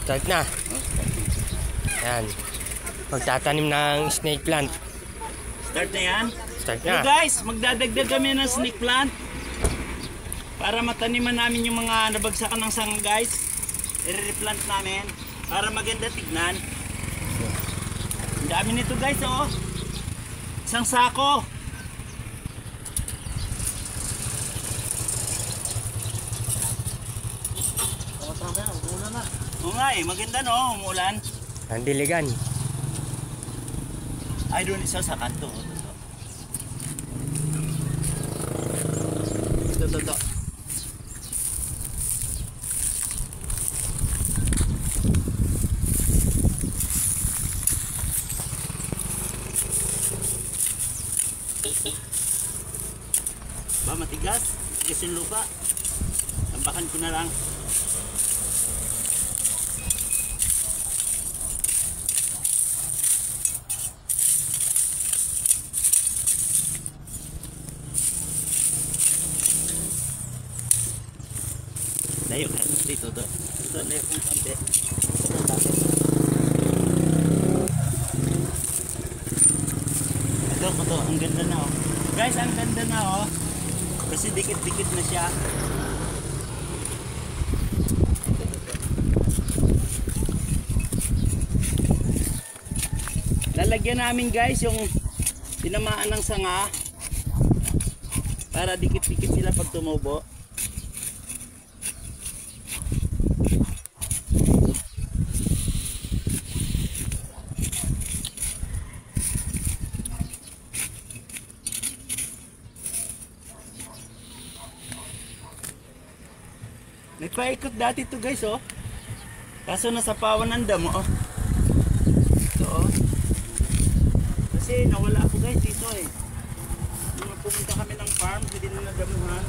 Start na. Ayan. Magtatanim ng snake plant. Start na yan? Start So na. guys, magdadagdag kami ng snake plant para mataniman namin yung mga nabagsakan ng sanga guys. I-replant namin para maganda tignan. Ang dami nito guys oh. Isang sako. Oo nga eh, maganda no, umulan. Ang diligan. Ay doon isa sa kanto. Ito. Ba matigas? Matigas yung lupa. Tambakan ko na lang. Layo ka dito to. Ito layo kong konti. Ito, ang ganda na oh. Guys, ang ganda na oh. Kasi dikit-dikit na siya. Lalagyan namin guys yung tinamaan ng sanga para dikit-dikit sila pag tumubo. May paikot dati to guys oh. Kaso nasa pawan ng damo oh. Ito oh. Kasi nawala ako guys dito eh. Nung pumunta kami ng farm, hindi na nadamuhan.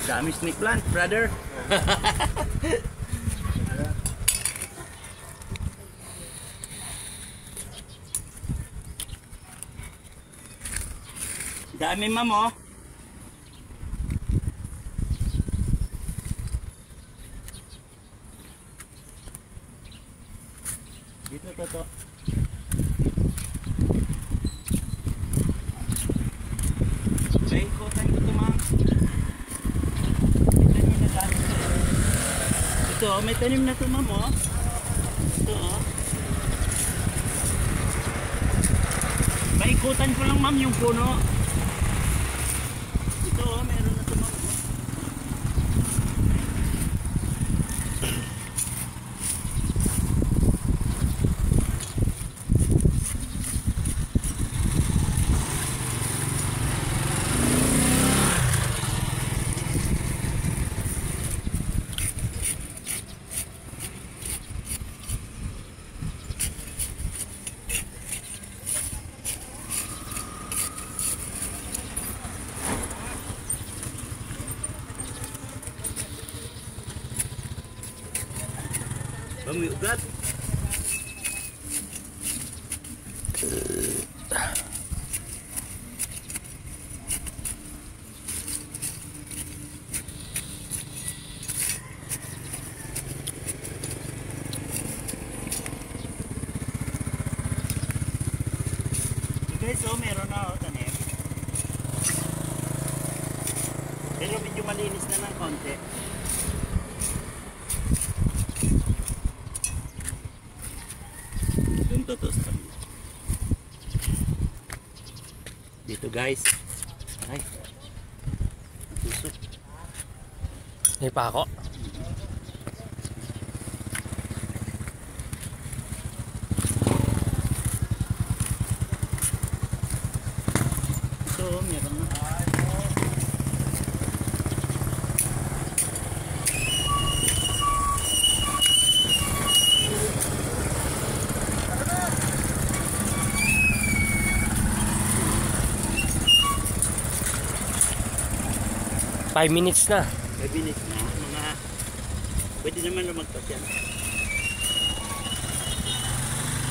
Dami snake plant, brother. Dami ma'am oh. Dito to. May ikutan ko to ma'am. May tanim na tayo. Ito may tanim na to ma'am oh. Ito oh. May ikutan ko lang ma'am yung puno. Ito oh, meron na tumama. May ugat. Guys, oh, meron na oh, tanim. Pero medyo malinis na ng konti. Dito guys. Ay. Tusok. May pako. Ito, meron na. 5 minutes na. 5 minutes na. Mga pwede naman lumagpas yan.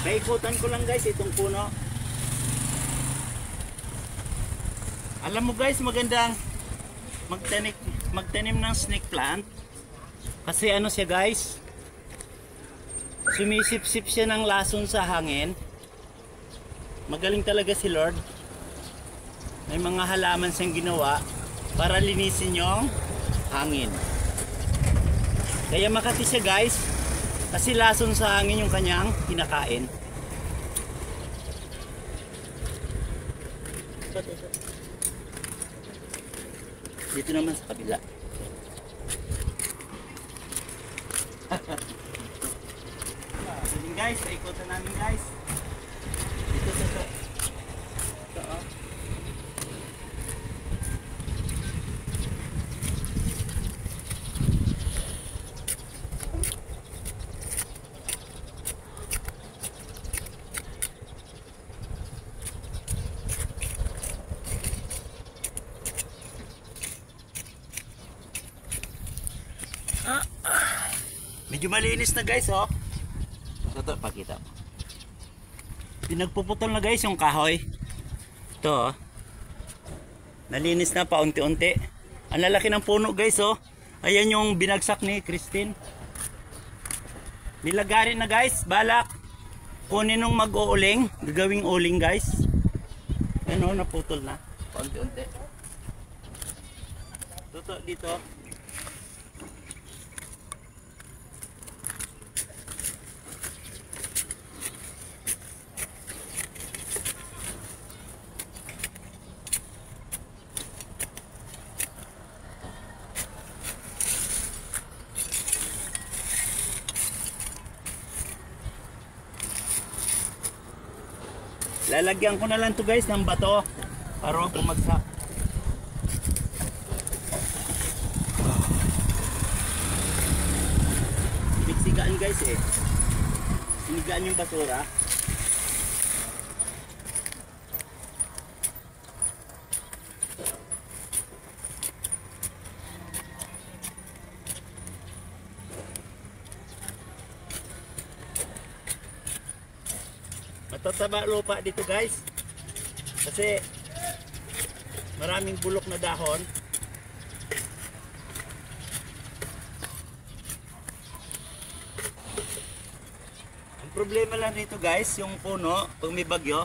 Naikutan ko lang guys itong puno. Alam mo guys, magandang magtanim ng snake plant. Kasi ano siya guys, sumisip-sip siya ng lason sa hangin. Magaling talaga si Lord. May mga halaman siyang ginawa para linisin yung hangin. Kaya makati siya guys, kasi lason sa hangin yung kanyang kinakain. Dito naman sa kabila. Sige guys, paikutan namin guys. Dito sa ito. Ito oh. Medyo malinis na guys oh. Ito, pakita. Pinagpuputol na guys yung kahoy. Ito oh. Nalinis na paunti-unti. Ang lalaki ng puno guys oh. Ayan yung binagsak ni Christine. Nilagarin na guys. Balak kunin nung mag-uuling. Gagawing uling guys. Ayan oh, naputol na. Paunti-unti. Ito dito. Lalagyan ko na lang to guys ng bato para wag bumagsak. Sigaan guys eh. Sinigaan yung basura. Matataba lupa dito guys kasi maraming bulok na dahon. Ang problema lang dito guys, yung puno pag may bagyo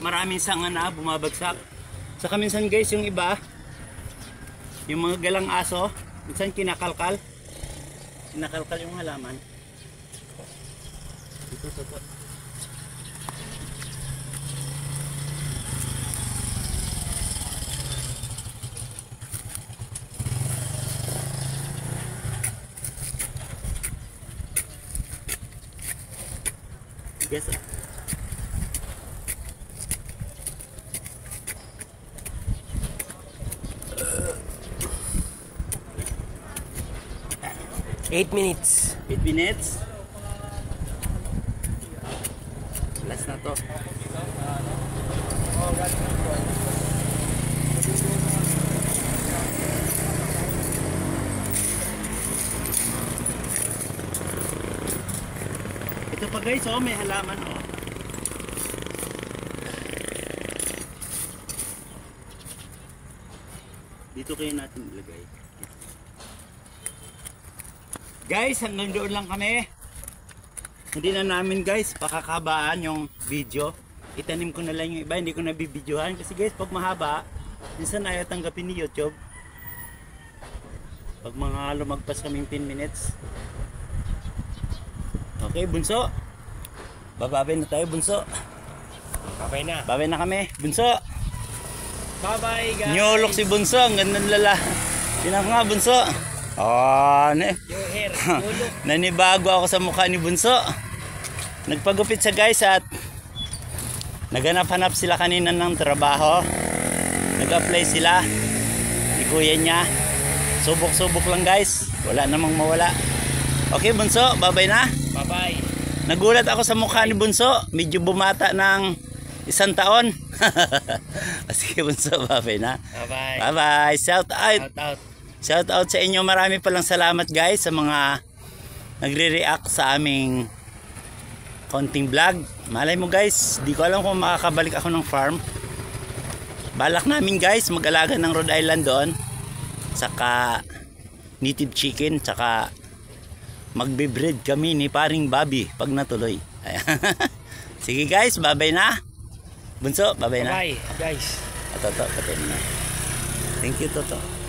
maraming sanga na bumabagsak. Saka minsan guys yung iba, yung mga galang aso, minsan kinakalkal yung halaman. Ito. Yes. Eight minutes. 8 minutes. Last na to. Ito pa guys, oh, may halaman oh. Dito kayo natin ilagay. Guys, hanggang doon lang kami. Hindi na namin guys pakakabaan yung video. Itanim ko na lang yung iba, hindi ko nabibidyohan kasi guys pag mahaba, minsan ayaw tanggapin ni YouTube. Pag mga lumagpas kaming 10 minutes. Okay, bunso. Bababay na tayo, bunso. Babay na. Babay na kami, bunso. Bye-bye guys. Nyolok si bunso, ang gandang lala. Tinan nga, bunso. Oh, Your hair, nyolok. nanibago ako sa mukha ni bunso. Nagpagupit siya guys at naghanap-hanap sila kanina ng trabaho. Nag-apply sila. Ni kuya niya. Subok-subok lang guys. Wala namang mawala. Okay, bunso, babay na. Bye-bye. Nagulat ako sa mukha ni bunso. Medyo bumata ng 1 taon. Sige bunso, babay na. Bye-bye. Bye-bye. Shout out. Shout out. Shout out sa inyo. Marami palang salamat guys sa mga nagre-react sa aming konting vlog. Malay mo guys, di ko alam kung makakabalik ako ng farm. Balak namin guys mag-alaga ng Rhode Island doon. saka native chicken, saka magbe-breed kami ni paring Bobby pag natuloy. Ayan. Sige guys, bye-bye na. Bunso, bye-bye na. Bye guys. Toto, patay na. Thank you, Toto.